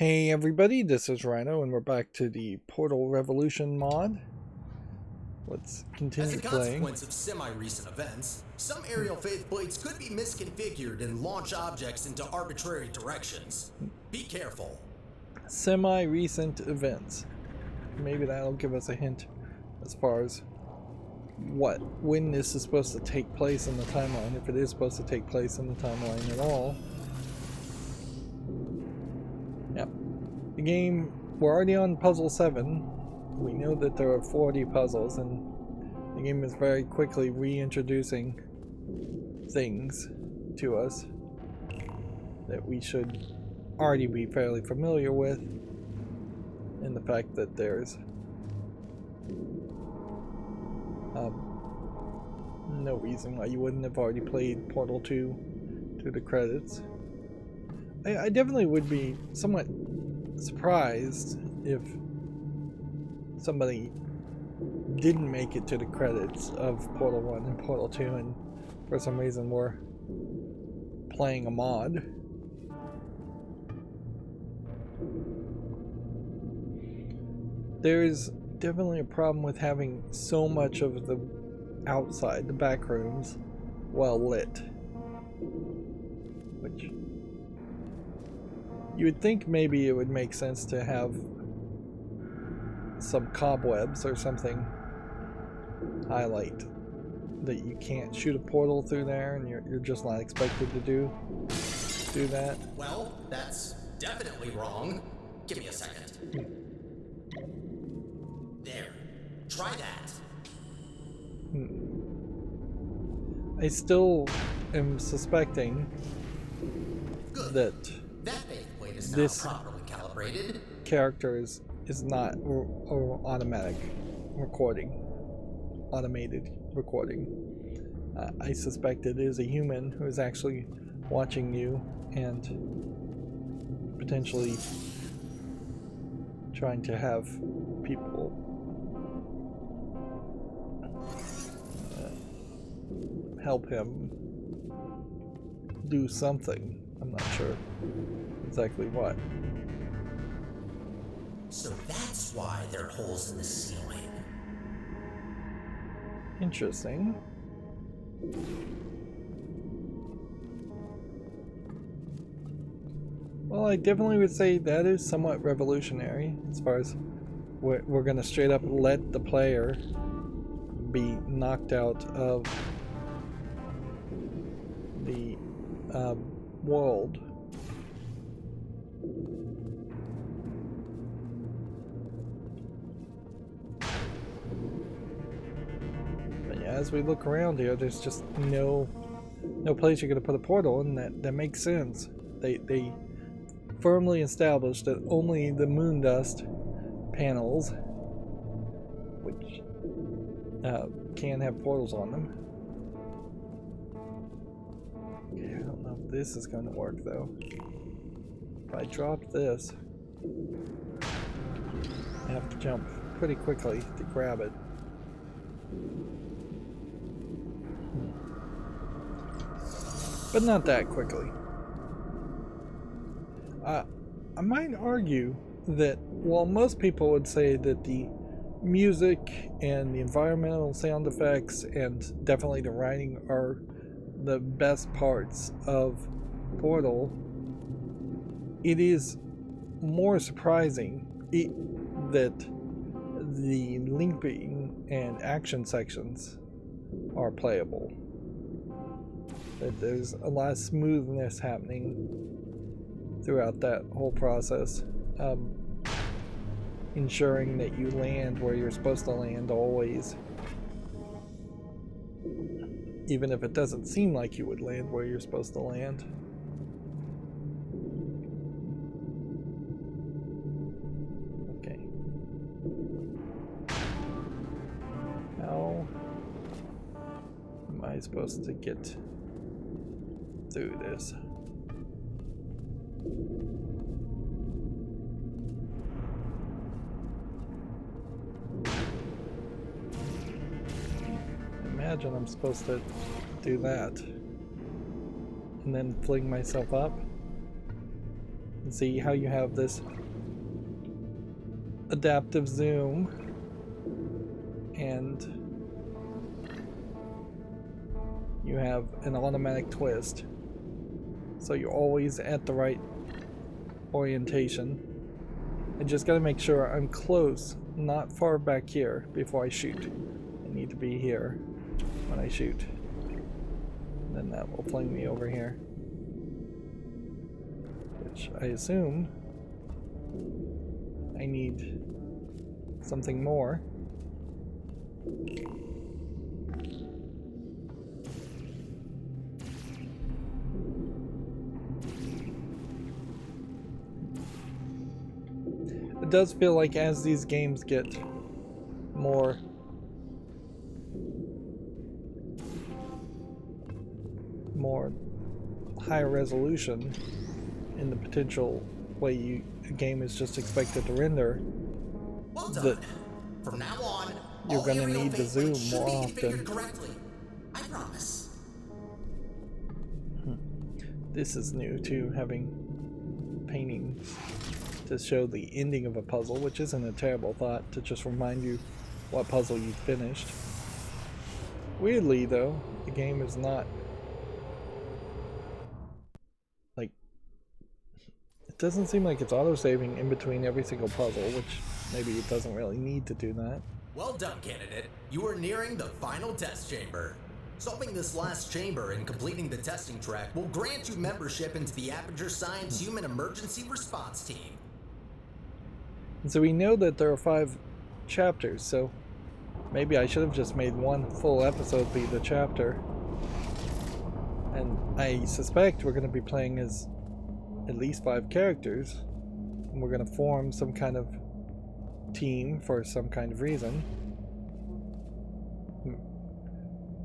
Hey everybody, this is Rydo and we're back to the Portal Revolution mod. Let's continue As a playing. consequence of semi-recent events, some aerial faith plates could be misconfigured and launch objects into arbitrary directions. Be careful. Semi-recent events. Maybe that'll give us a hint as far as when this is supposed to take place in the timeline, if it is supposed to take place in the timeline at all. Yep. The game, we're already on puzzle 7. We know that there are 40 puzzles, and the game is very quickly reintroducing things to us that we should already be fairly familiar with, and the fact that there's no reason why you wouldn't have already played Portal 2 to the credits. I definitely would be somewhat surprised if somebody didn't make it to the credits of Portal 1 and Portal 2 and for some reason were playing a mod. There's definitely a problem with having so much of the outside, the back rooms, well lit. Which you would think maybe it would make sense to have some cobwebs or something highlight that you can't shoot a portal through there, and you're just not expected to do that. Well, that's definitely wrong. Give me a second. There. Try that. I still am suspecting Good. that faith plate is this now properly calibrated. character is not or automatic recording, automated recording. I suspect it is a human who is actually watching you and potentially trying to have people help him do something. I'm not sure exactly what. So that's why there are holes in the ceiling. Interesting. Well, I definitely would say that is somewhat revolutionary as far as we're going to straight up let the player be knocked out of the world. But yeah, as we look around here, there's just no place you're going to put a portal, and that makes sense. They firmly established that only the moon dust panels, which can have portals on them. Okay, I don't know if this is going to work though. If I drop this, I have to jump pretty quickly to grab it. But not that quickly. I might argue that while most people would say that the music and the environmental sound effects and definitely the writing are the best parts of Portal, it is more surprising that the linking and action sections are playable. That there's a lot of smoothness happening throughout that whole process, ensuring that you land where you're supposed to land always, even if it doesn't seem like you would land where you're supposed to land. Okay. How am I supposed to get through this? Imagine I'm supposed to do that and then fling myself up. And see how you have this adaptive zoom and you have an automatic twist. So you're always at the right orientation. I just gotta make sure I'm close, not far back here before I shoot. I need to be here when I shoot. And then that will fling me over here. Which I assume I need something more. It does feel like as these games get more higher resolution in the potential way a game is just expected to render, Well done. that From now on, you're all going to aerial need to faith zoom plates should more be often. configured correctly. I promise. This is new too, having paintings to show the ending of a puzzle, which isn't a terrible thought, to just remind you what puzzle you finished. Weirdly though, the game is not like, it doesn't seem like it's auto-saving in between every single puzzle, which maybe it doesn't really need to do that. Well done, candidate. You are nearing the final test chamber. Solving this last chamber and completing the testing track will grant you membership into the Aperture Science Human Emergency Response Team. And so we know that there are 5 chapters, so maybe I should have just made one full episode be the chapter. And I suspect we're going to be playing as at least 5 characters, and we're going to form some kind of team for some kind of reason.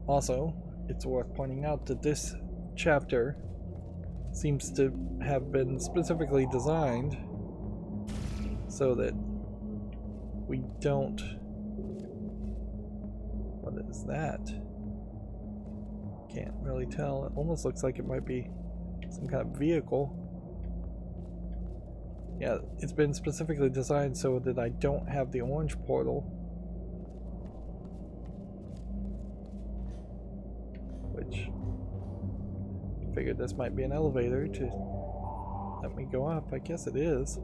Also, it's worth pointing out that this chapter seems to have been specifically designed so that we don't... What is that? Can't really tell. It almost looks like it might be some kind of vehicle. Yeah, it's been specifically designed so that I don't have the orange portal, which I figured this might be an elevator to let me go up. I guess it is.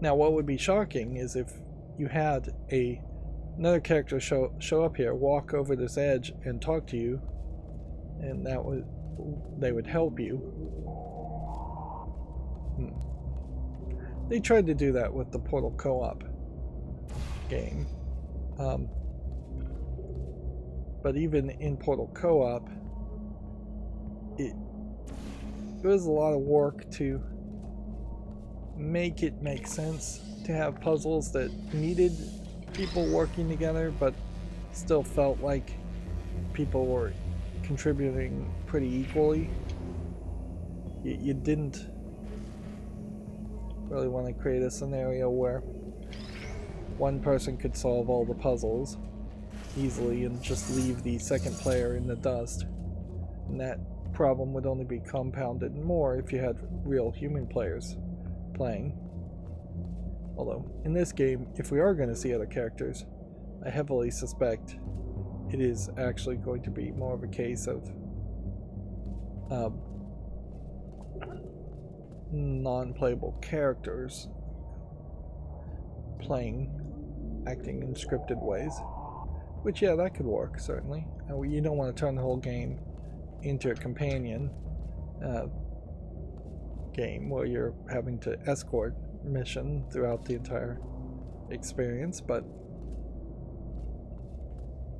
Now what would be shocking is if you had another character show up here, walk over this edge and talk to you, and they would help you. They tried to do that with the Portal co-op game. But even in Portal co-op, it was a lot of work to make it make sense, to have puzzles that needed people working together but still felt like people were contributing pretty equally. You didn't really want to create a scenario where one person could solve all the puzzles easily and just leave the second player in the dust. And that problem would only be compounded more if you had real human players playing. Although, in this game, if we are going to see other characters, I heavily suspect it is actually going to be more of a case of non-playable characters acting in scripted ways. Which, yeah, that could work, certainly. You don't want to turn the whole game into a companion game where you're having to escort mission throughout the entire experience, but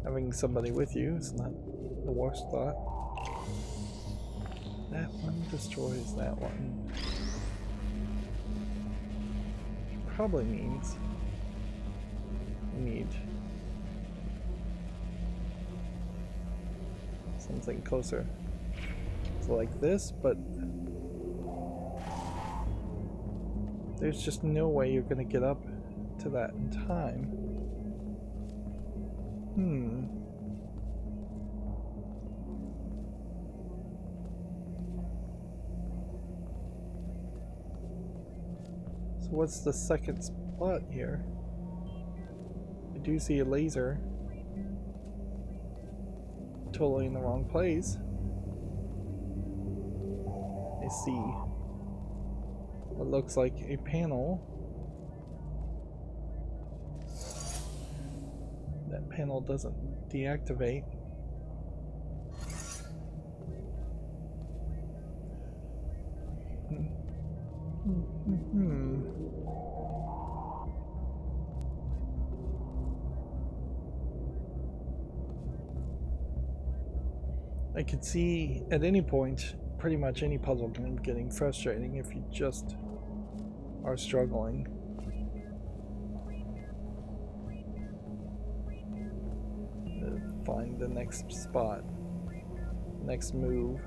having somebody with you is not the worst thought. That one destroys that one. Probably means we need something closer to like this, but there's just no way you're gonna get up to that in time. So what's the second spot here? I do see a laser. Totally in the wrong place. I see what looks like a panel. That panel doesn't deactivate. I could see at any point pretty much any puzzle game getting frustrating if you just are struggling. Find the next spot, next move.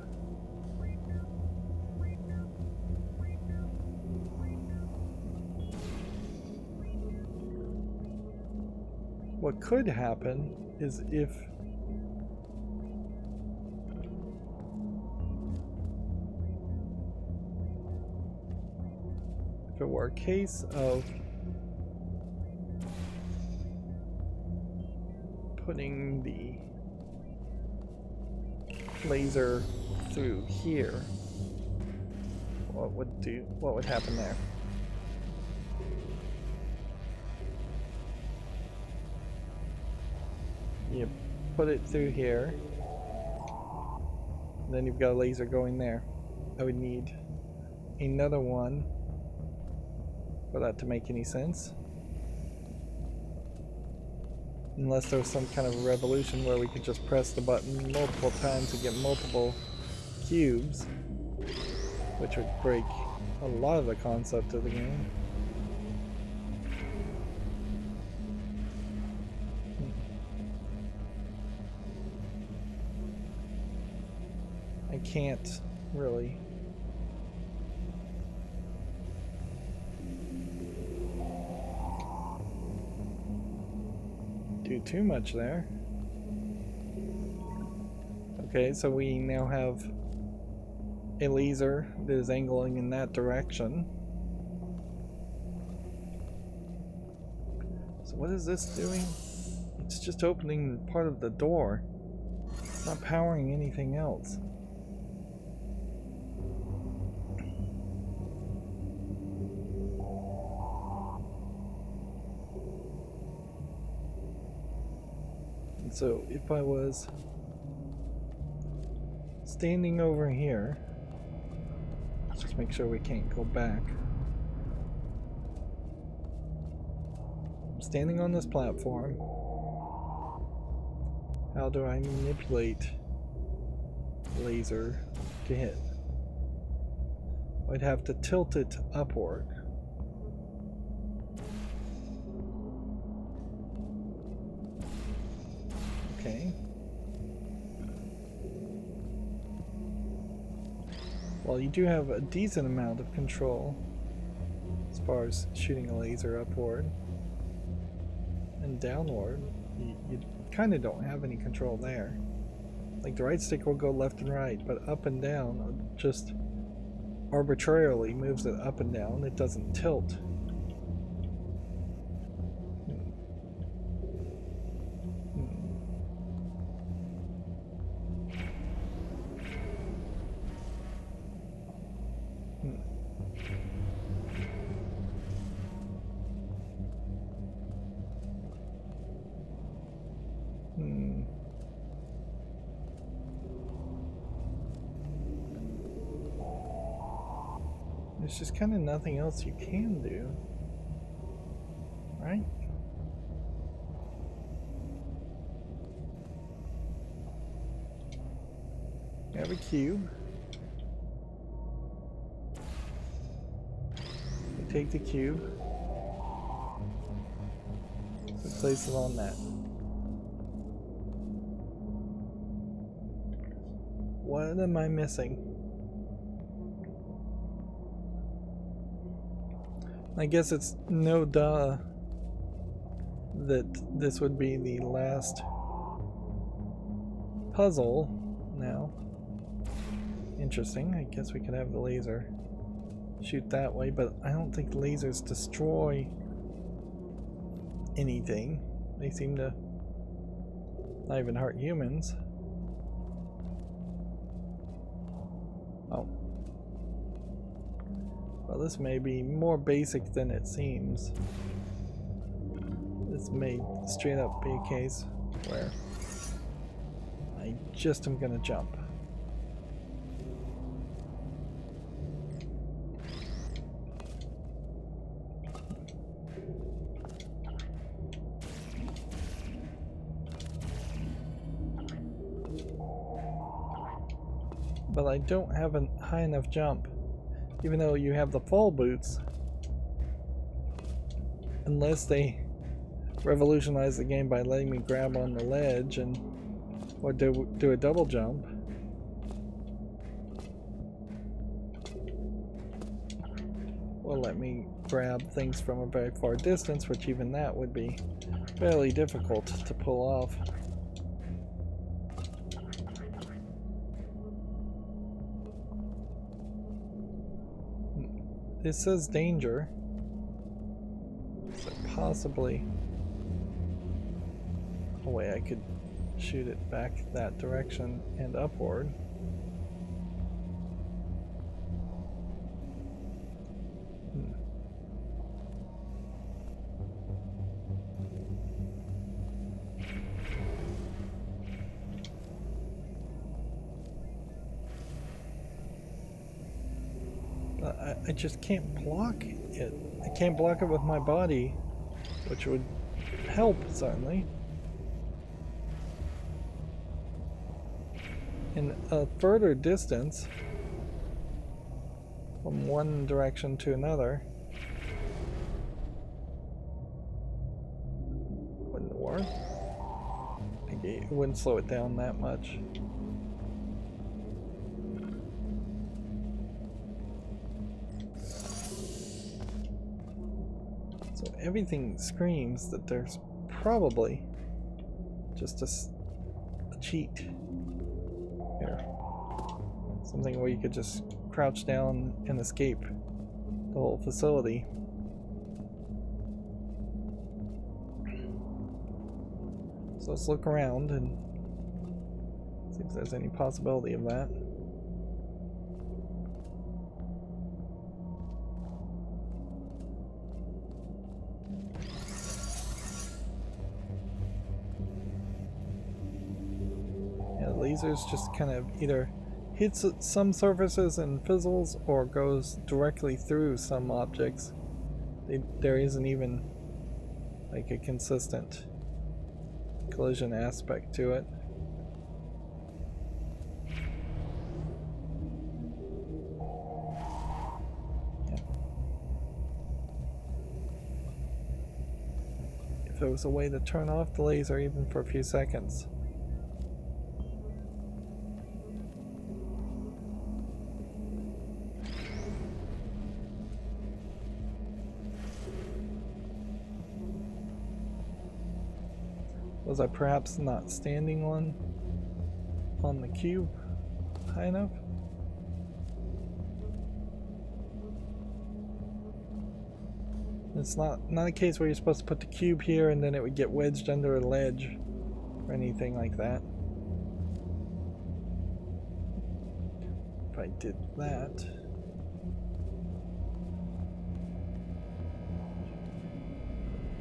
What could happen is if it were a case of putting the laser through here, what would happen there? You put it through here, and then you've got a laser going there. I would need another one for that to make any sense. Unless there was some kind of revolution where we could just press the button multiple times and get multiple cubes, which would break a lot of the concept of the game. I can't really do too much there. Okay, so we now have a laser that is angling in that direction. So what is this doing? It's just opening part of the door. It's not powering anything else. So if I was standing over here, let's just make sure we can't go back. I'm standing on this platform. How do I manipulate the laser to hit? I'd have to tilt it upward. Okay. Well, you do have a decent amount of control as far as shooting a laser upward and downward. You kind of don't have any control there. Like the right stick will go left and right, but up and down just arbitrarily moves it up and down. It doesn't tilt. There's just kind of nothing else you can do, right? You have a cube. You take the cube, and place it on that. What am I missing? I guess it's no duh that this would be the last puzzle now. Interesting. I guess we could have the laser shoot that way, but I don't think lasers destroy anything. They seem to not even hurt humans. Oh. Well, this may be more basic than it seems. This may straight up be a case where I just am gonna jump. But I don't have a high enough jump, even though you have the fall boots. Unless they revolutionize the game by letting me grab on the ledge and or do a double jump. Or let me grab things from a very far distance, which even that would be fairly difficult to pull off. It says danger, so possibly a way I could shoot it back that direction and upward. I just can't block it. I can't block it with my body, which would help, certainly. In a further distance from one direction to another wouldn't work. It wouldn't slow it down that much. So everything screams that there's probably just a cheat here. Something where you could just crouch down and escape the whole facility. So let's look around and see if there's any possibility of that. Lasers just kind of either hits some surfaces and fizzles or goes directly through some objects. There isn't even like a consistent collision aspect to it. Yeah. If there was a way to turn off the laser even for a few seconds. Was I perhaps not standing on the cube high enough? It's not a case where you're supposed to put the cube here and then it would get wedged under a ledge or anything like that. If I did that.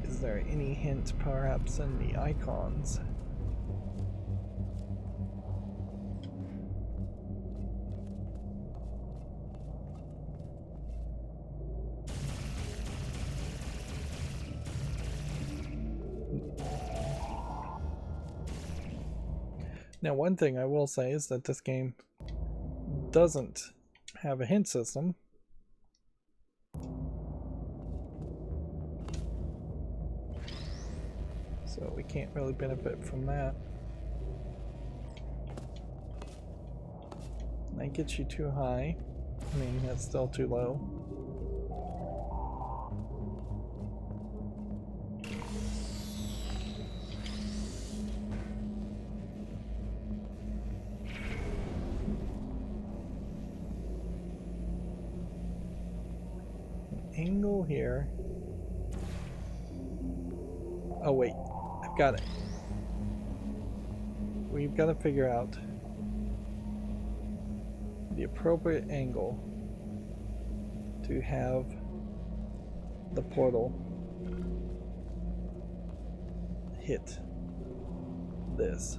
Is there any hint perhaps in the icons? Now, one thing I will say is that this game doesn't have a hint system. So we can't really benefit from that. That gets you too high. I mean, that's still too low. angle here. Oh wait, I've got it. We've got to figure out the appropriate angle to have the portal hit this.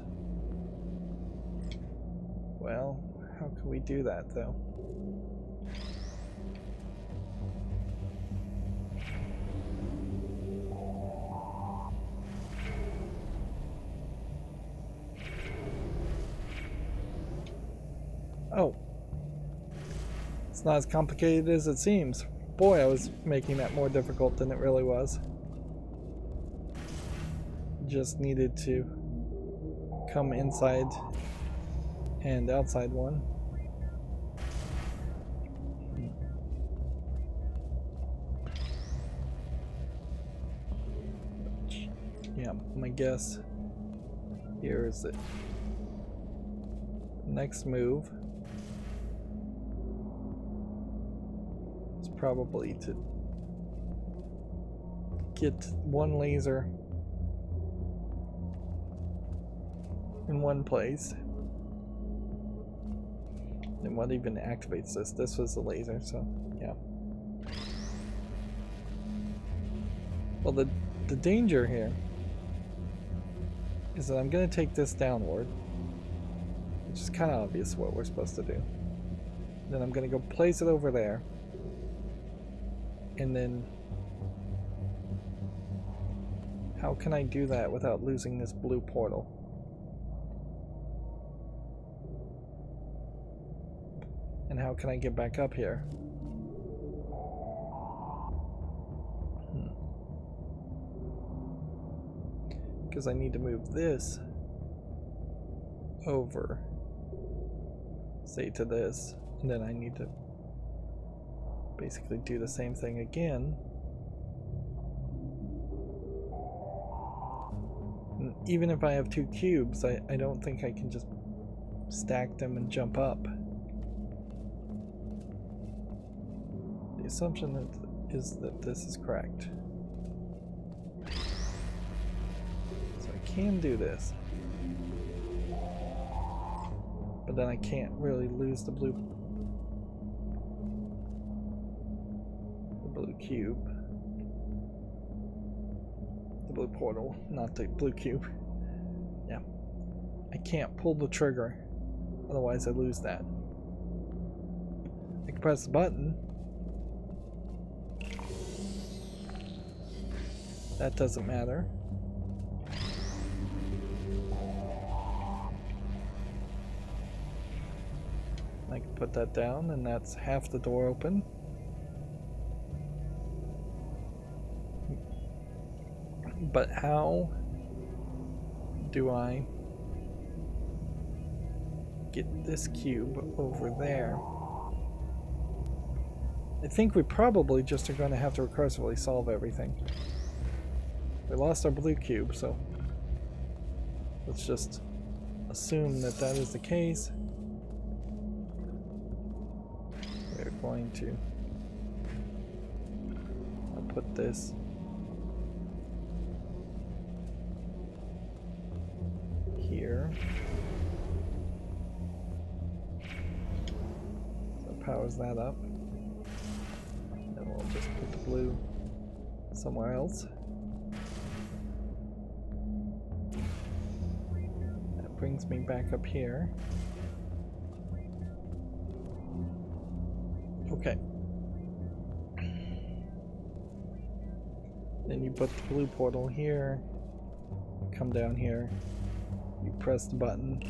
Well, how can we do that though? Oh. It's not as complicated as it seems. Boy, I was making that more difficult than it really was. Just needed to come inside and outside one. Yeah, my guess here is that next move is probably to get one laser in one place. And what even activates this? This was the laser, so yeah. Well, the danger here is that I'm going to take this downward, which is kind of obvious what we're supposed to do. Then I'm going to go place it over there, and then how can I do that without losing this blue portal? And how can I get back up here? Because I need to move this over, say, to this, and then I need to basically do the same thing again. And even if I have two cubes, I don't think I can just stack them and jump up. The assumption is that this is correct. So I can do this. But then I can't really lose the blue cube. The blue portal, not the blue cube. Yeah. I can't pull the trigger, otherwise I lose that. I can press the button. That doesn't matter. I can put that down, and that's half the door open. But how do I get this cube over there? I think we probably just are going to have to recursively solve everything. We lost our blue cube, so let's just assume that that is the case. We're going to put this here. So it powers that up. Then we'll just put the blue somewhere else. That brings me back up here. Okay. Then you put the blue portal here, come down here, you press the button,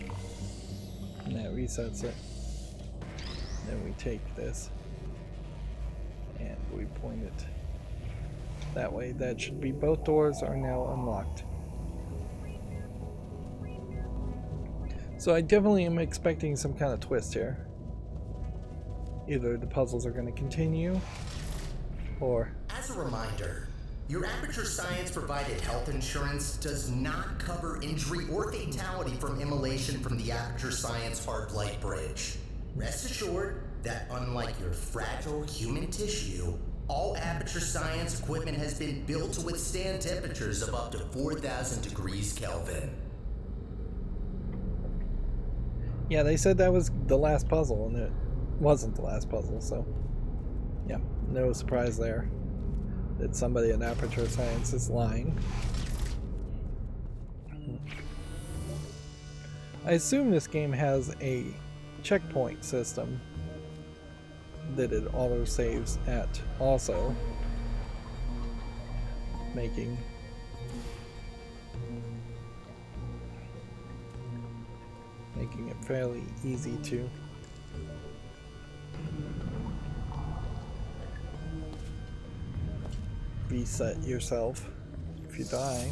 and that resets it. Then we take this, and we point it that way. That should be, both doors are now unlocked. So I definitely am expecting some kind of twist here. Either the puzzles are going to continue, or... As a reminder, your Aperture Science-provided health insurance does not cover injury or fatality from immolation from the Aperture Science Hard Light Bridge. Rest assured that unlike your fragile human tissue, All Aperture Science equipment has been built to withstand temperatures of up to 4,000 degrees Kelvin. Yeah, they said that was the last puzzle, and it wasn't the last puzzle, so yeah, no surprise there that somebody at Aperture Science is lying. I assume this game has a checkpoint system that it auto saves at, also making it fairly easy to reset yourself if you die.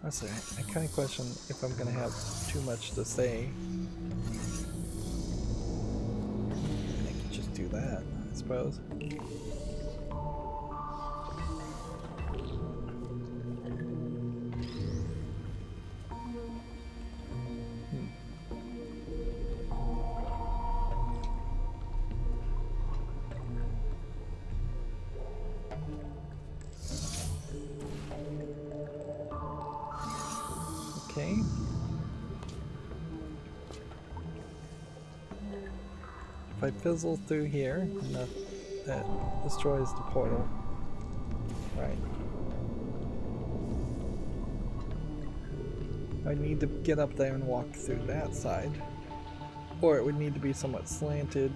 Honestly, I kind of question if I'm gonna have too much to say. I could just do that, I suppose. Okay. If I fizzle through here, that destroys the portal. Right. I need to get up there and walk through that side. Or it would need to be somewhat slanted,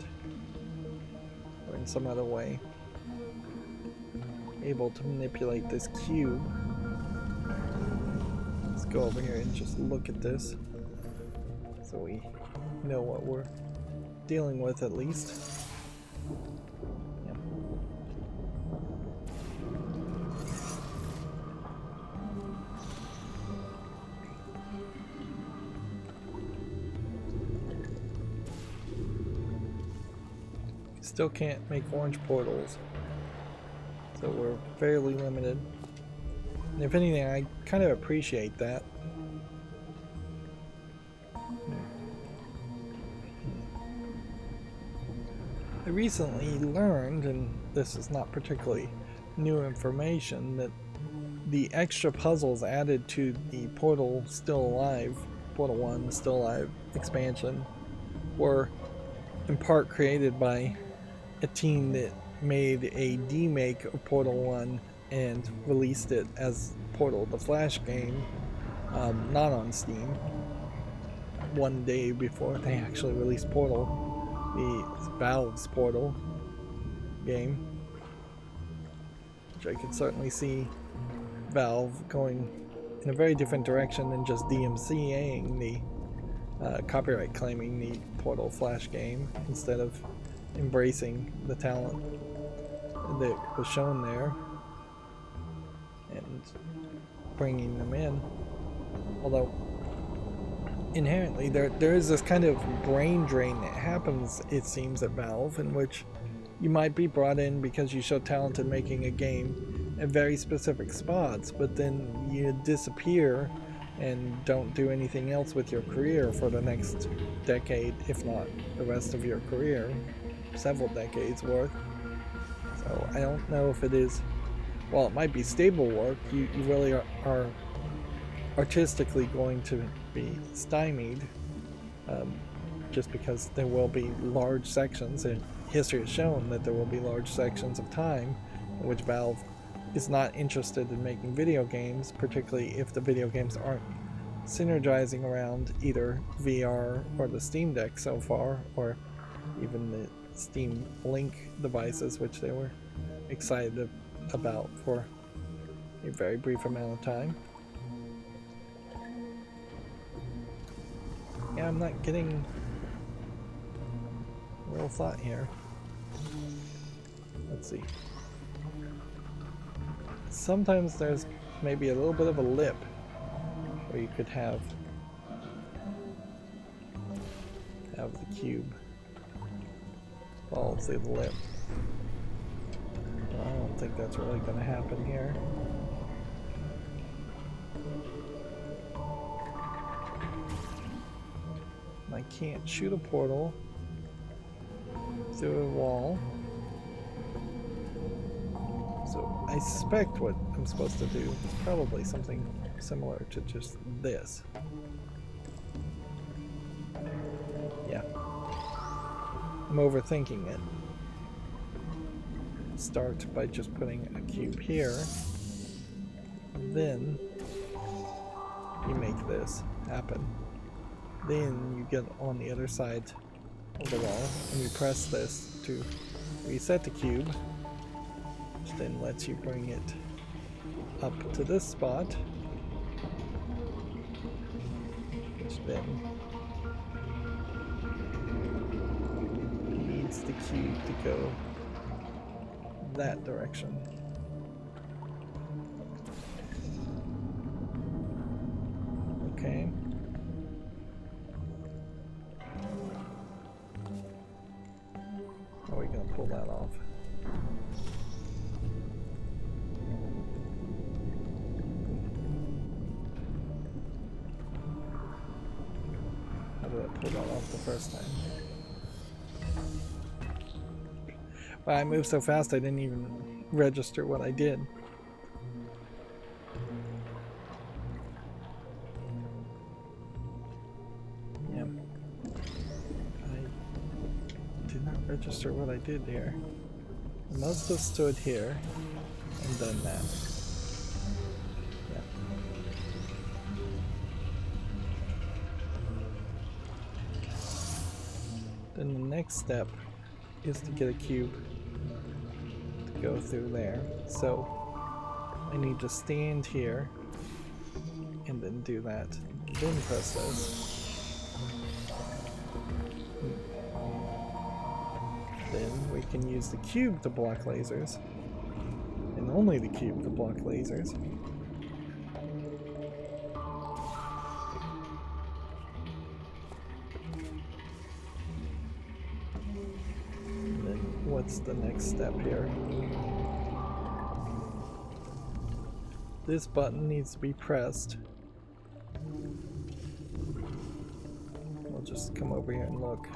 or in some other way. Able to manipulate this cube. Let's go over here and just look at this, so we know what we're dealing with at least. Yep. Still can't make orange portals, so we're fairly limited. And if anything, I kind of appreciate that. I recently learned, and this is not particularly new information, that the extra puzzles added to the Portal Still Alive, Portal 1 Still Alive expansion were in part created by a team that made a demake of Portal 1 and released it as Portal the Flash game, not on Steam, one day before they actually released Portal, the Valve's Portal game, which I could certainly see Valve going in a very different direction than just DMCAing the copyright claiming the Portal Flash game, instead of embracing the talent that was shown there and bringing them in. Although inherently there is this kind of brain drain that happens, it seems, at Valve, in which you might be brought in because you show talent in making a game at very specific spots, but then you disappear and don't do anything else with your career for the next decade, if not the rest of your career, several decades worth. So I don't know if it is, while it might be stable work, you really are artistically going to be stymied, just because there will be large sections, and history has shown that there will be large sections of time in which Valve is not interested in making video games, particularly if the video games aren't synergizing around either VR or the Steam Deck so far, or even the Steam Link devices, which they were excited about for a very brief amount of time. Yeah, I'm not getting real thought here. Let's see. Sometimes there's maybe a little bit of a lip where you could have the cube fall through the lip. I don't think that's really going to happen here. I can't shoot a portal. through a wall. So I suspect what I'm supposed to do is probably something similar to just this. Yeah. I'm overthinking it. Start by just putting a cube here. Then you make this happen. Then you get on the other side of the wall and you press this to reset the cube, which then lets you bring it up to this spot, which then needs the cube to go that direction. Okay. How are we going to pull that off? How did I pull that off the first time? Well, I moved so fast I didn't even register what I did. Yeah. I did not register what I did here. I must have stood here and done that. Yeah. Then the next step is to get a cube to go through there. So I need to stand here and then do that. Then press this. Then we can use the cube to block lasers. And only the cube to block lasers. What's the next step here? This button needs to be pressed. We'll just come over here and look.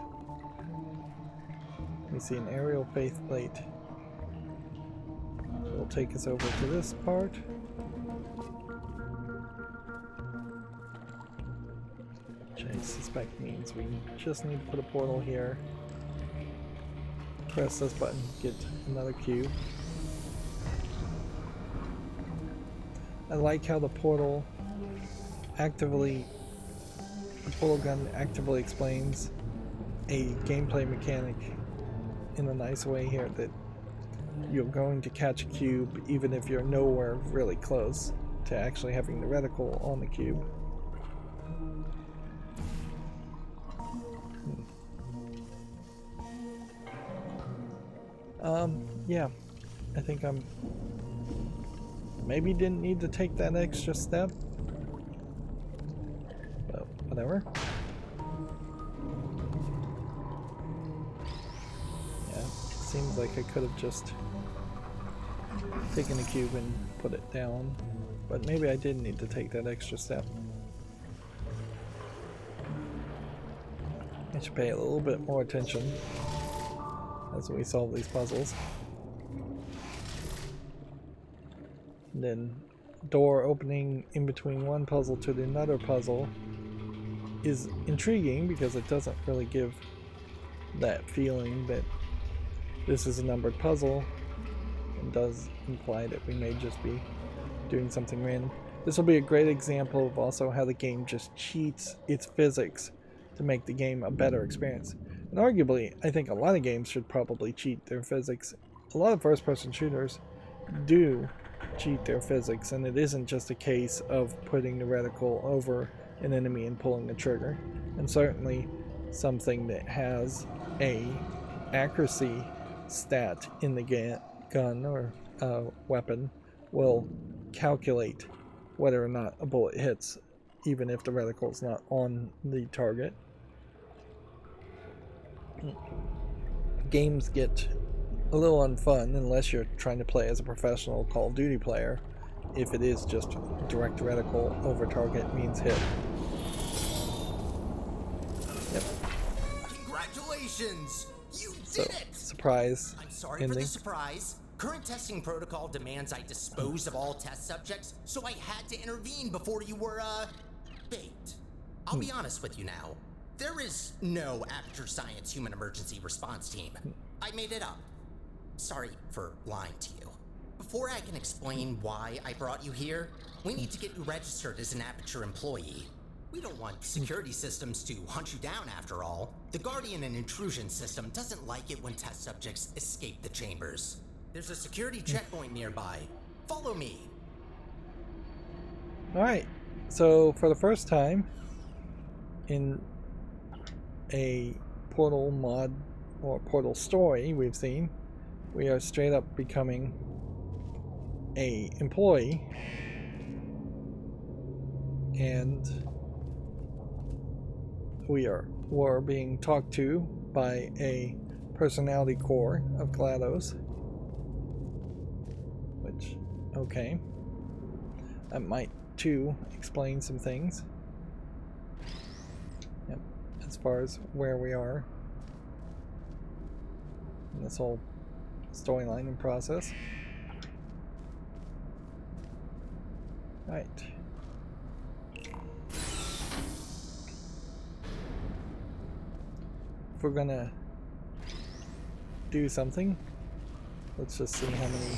We see an aerial faith plate. It'll take us over to this part. Which I suspect means we just need to put a portal here. Press this button, get another cube. I like how the portal gun actively explains a gameplay mechanic in a nice way here, that you're going to catch a cube even if you're nowhere really close to actually having the reticle on the cube. Yeah, I think I'm maybe didn't need to take that extra step, but whatever. Yeah, seems like I could have just taken the cube and put it down, but maybe I did need to take that extra step. I should pay a little bit more attention as we solve these puzzles. And then door opening in between one puzzle to another puzzle is intriguing because it doesn't really give that feeling that this is a numbered puzzle, and does imply that we may just be doing something random. This will be a great example of also how the game just cheats its physics to make the game a better experience. And arguably, I think a lot of games should probably cheat their physics. A lot of first-person shooters do cheat their physics, and it isn't just a case of putting the reticle over an enemy and pulling the trigger. And certainly something that has a accuracy stat in the gun or weapon will calculate whether or not a bullet hits, even if the reticle is not on the target. Games get a little unfun unless you're trying to play as a professional Call of Duty player. If it is just direct reticle over target means hit. Yep. Congratulations! You So, did it! surprise I'm sorry for ending. the surprise. Current testing protocol demands I dispose of all test subjects, so I had to intervene before you were, baked. I'll be honest with you now. There is no Aperture Science Human Emergency Response Team. I made it up. Sorry for lying to you. Before I can explain why I brought you here, we need to get you registered as an Aperture employee. We don't want security systems to hunt you down after all. The Guardian and Intrusion system doesn't like it when test subjects escape the chambers. There's a security checkpoint nearby. Follow me. Alright, so for the first time in a Portal mod or Portal story we've seen, we are straight up becoming a employee, and we're being talked to by a personality core of GLaDOS, which, okay, that might too explain some things. Yep, as far as where we are in this whole storyline and process. Right. If we're gonna do something, let's just see how many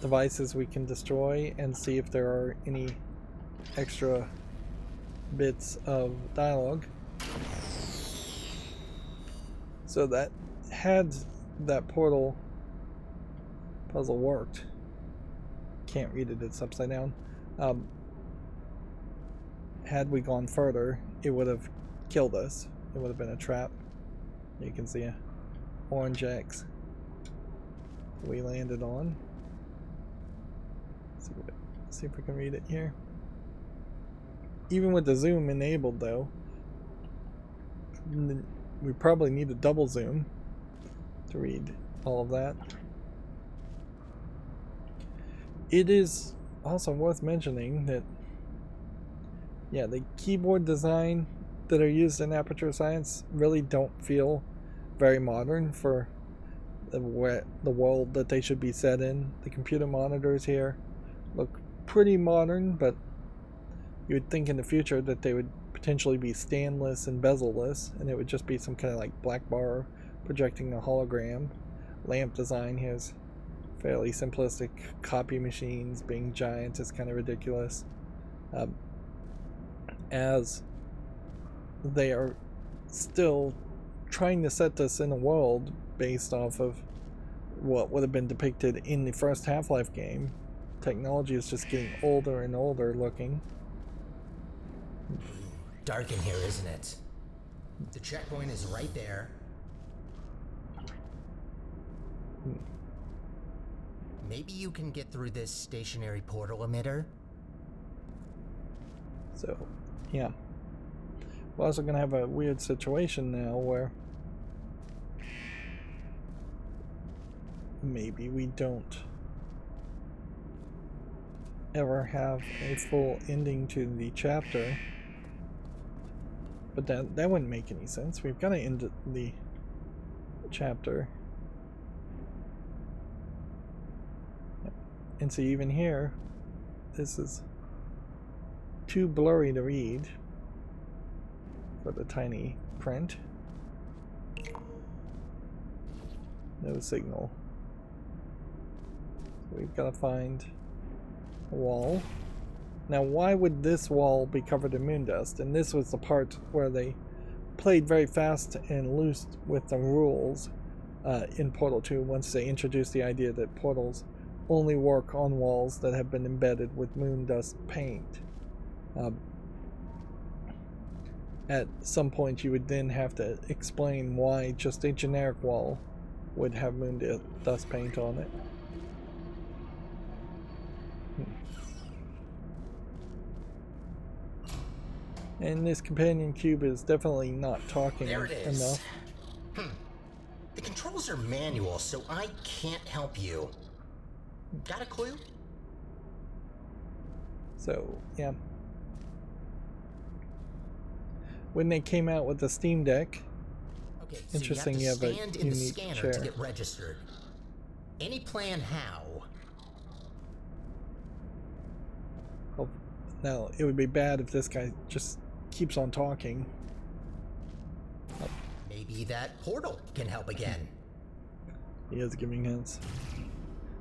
devices we can destroy and see if there are any extra bits of dialogue. So that had that portal puzzle worked, can't read it, it's upside down. Had we gone further, it would have killed us. It would have been a trap. You can see a orange X we landed on. See if we can read it here. Even with the zoom enabled though, we probably need a double zoom to read all of that. It is also worth mentioning that, yeah, the keyboard design that are used in Aperture Science really don't feel very modern for the world that they should be set in. The computer monitors here look pretty modern, but you would think in the future that they would potentially be standless and bezel-less, and it would just be some kind of like black bar projecting a hologram. Lamp design here is fairly simplistic. Copy machines being giant is kind of ridiculous. As they are still trying to set this in a world based off of what would have been depicted in the first Half-Life game. Technology is just getting older and older looking. Dark in here, isn't it? The checkpoint is right there. Maybe you can get through this stationary portal emitter? So, yeah. We're also going to have a weird situation now where maybe we don't ever have a full ending to the chapter. But that wouldn't make any sense. We've got to end the chapter. And so even here, this is too blurry to read for the tiny print. No signal. We've got to find a wall. Now, why would this wall be covered in moon dust? And this was the part where they played very fast and loose with the rules in Portal 2 once they introduced the idea that portals only work on walls that have been embedded with moon dust paint. At some point you would then have to explain why just a generic wall would have moon dust paint on it. And this companion cube is definitely not talking there it is. enough. The controls are manual, so I can't help you. Got a clue? So, yeah. When they came out with the Steam Deck, Okay, so Interesting, you you have to have a stand in the unique scanner chair. to get registered. Any plan how? Oh, now, it would be bad if this guy just keeps on talking. Oh, Maybe that portal can help again. he is giving hints.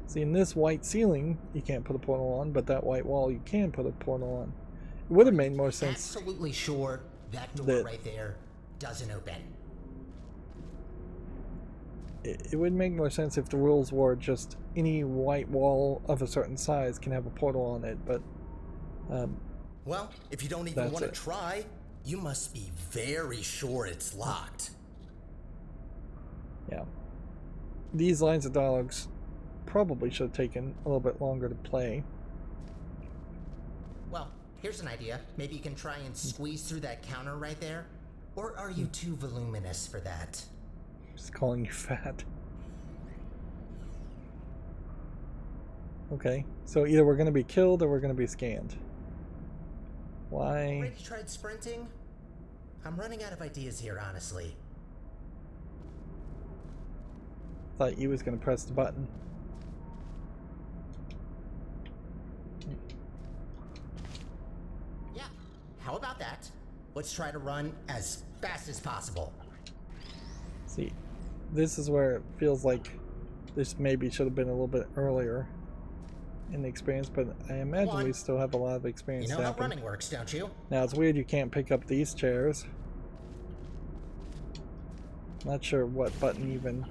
See, in this white ceiling, you can't put a portal on, but that white wall, you can put a portal on. It would have made more sense. Absolutely sure that door right there doesn't open. It would make more sense if the rules were just any white wall of a certain size can have a portal on it, but well, if you don't even want to try, you must be very sure it's locked. Yeah. These lines of dialogues probably should have taken a little bit longer to play. Well, here's an idea. Maybe you can try and squeeze through that counter right there? Or are you too voluminous for that? Just calling you fat. Okay, so either we're going to be killed or we're going to be scanned. Why? Already tried sprinting? I'm running out of ideas here, honestly. Thought you was going to press the button. Yeah, how about that? Let's try to run as fast as possible. See, this is where it feels like this maybe should have been a little bit earlier in the experience, but I imagine we still have a lot of experience. You know how running works, don't you? Now it's weird you can't pick up these chairs. Not sure what button even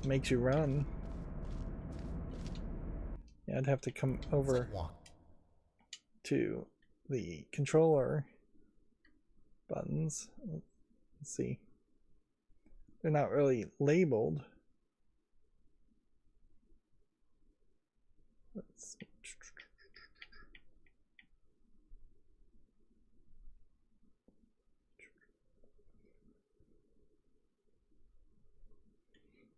makes you run. Yeah, I'd have to come over to the controller buttons. Let's see. They're not really labeled. Let's see.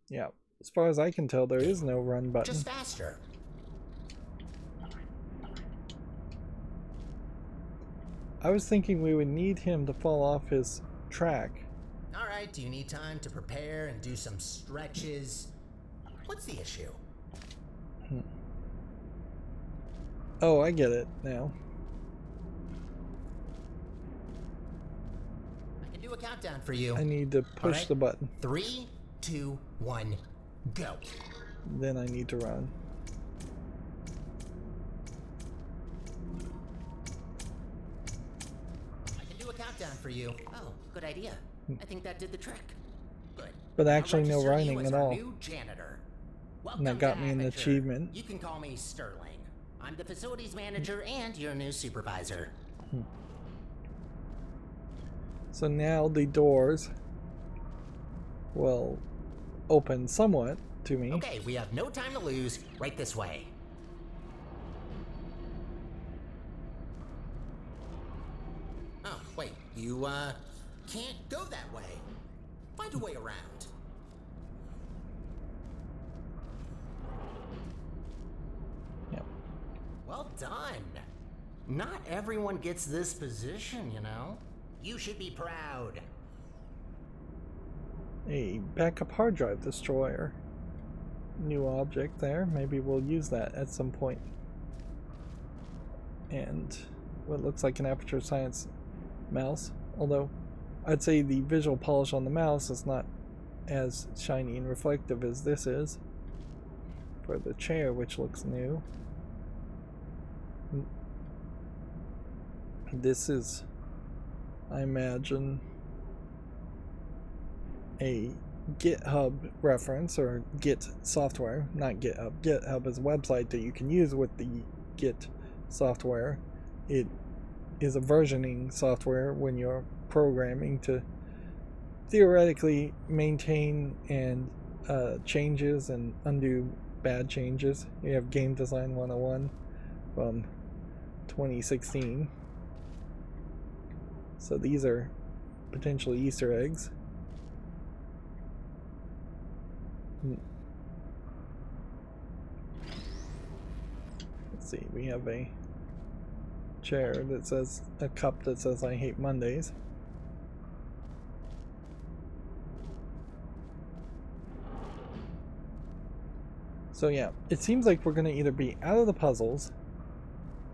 Yeah, as far as I can tell, there is no run button. Just faster. I was thinking we would need him to fall off his track. All right, do you need time to prepare and do some stretches? What's the issue? Oh, I get it now. I can do a countdown for you. I need to push the button. 3, 2, 1, go. Then I need to run. I can do a countdown for you. Oh, good idea. I think that did the trick. Good. But actually no running at all. New janitor. And that got me an achievement. You can call me Sterling. I'm the facilities manager and your new supervisor. So now the doors will open somewhat to me. Okay, we have no time to lose. Right this way. Oh, wait. You, can't go that way. Find a way around. Yep. Well done. Not everyone gets this position, you know. You should be proud. A backup hard drive destroyer. New object there. Maybe we'll use that at some point. And what looks like an Aperture Science mouse. Although I'd say the visual polish on the mouse is not as shiny and reflective as this is. For the chair, which looks new. This is, I imagine, a GitHub reference, or Git software, not GitHub. GitHub is a website that you can use with the Git software. It is a versioning software when you're programming to theoretically maintain and changes and undo bad changes. You have Game Design 101 from 2016. So these are potentially Easter eggs. Let's see, we have a chair that says, a cup that says I hate Mondays. So yeah, it seems like we're going to either be out of the puzzles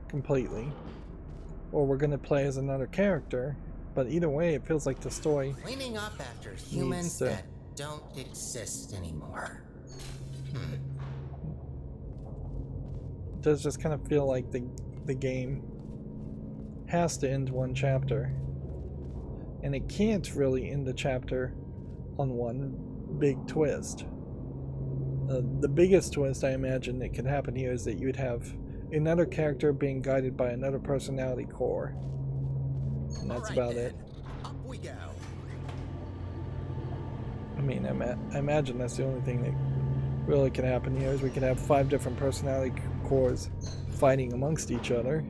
completely, or we're going to play as another character. But either way, it feels like the story Cleaning up after humans that don't exist anymore. It does just kind of feel like the game has to end one chapter, and it can't really end the chapter on one big twist. The biggest twist I imagine that could happen here is that you would have another character being guided by another personality core, and that's about it. Up we go. I mean, I imagine that's the only thing that really could happen here, is we could have 5 different personality cores fighting amongst each other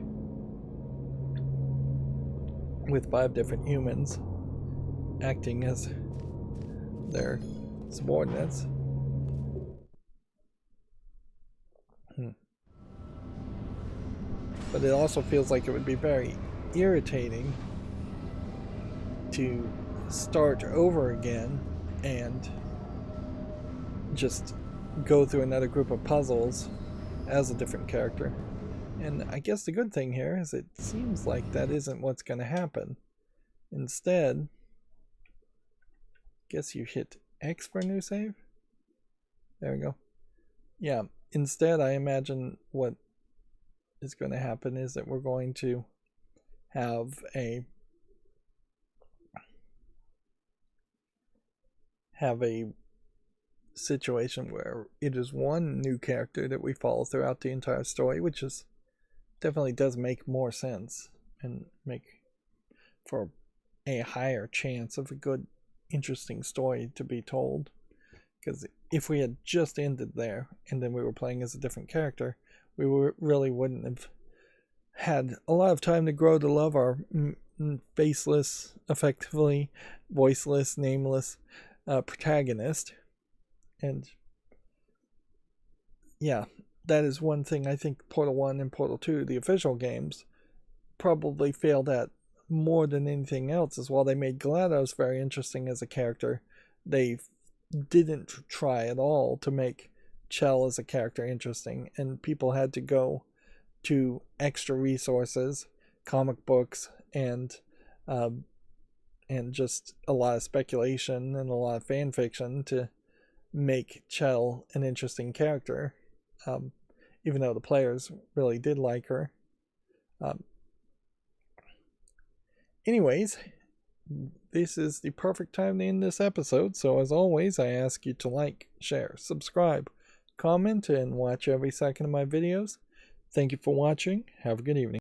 with 5 different humans acting as their subordinates. But it also feels like it would be very irritating to start over again and just go through another group of puzzles as a different character. And I guess the good thing here is it seems like that isn't what's going to happen. Instead, guess you hit X for a new save? There we go. Yeah, instead I imagine what is going to happen is that we're going to have a situation where it is one new character that we follow throughout the entire story, which is definitely does make more sense and make for a higher chance of a good, interesting story to be told. Because if we had just ended there and then we were playing as a different character, we really wouldn't have had a lot of time to grow to love our faceless, effectively voiceless, nameless protagonist. And yeah, that is one thing I think Portal 1 and Portal 2, the official games, probably failed at more than anything else, is while they made GLaDOS very interesting as a character, they didn't try at all to make Chell as a character interesting, and people had to go to extra resources, comic books, and just a lot of speculation and a lot of fan fiction to make Chell an interesting character, even though the players really did like her. Anyways, this is the perfect time to end this episode, so as always, I ask you to like, share, subscribe, comment, and watch every second of my videos. Thank you for watching. Have a good evening.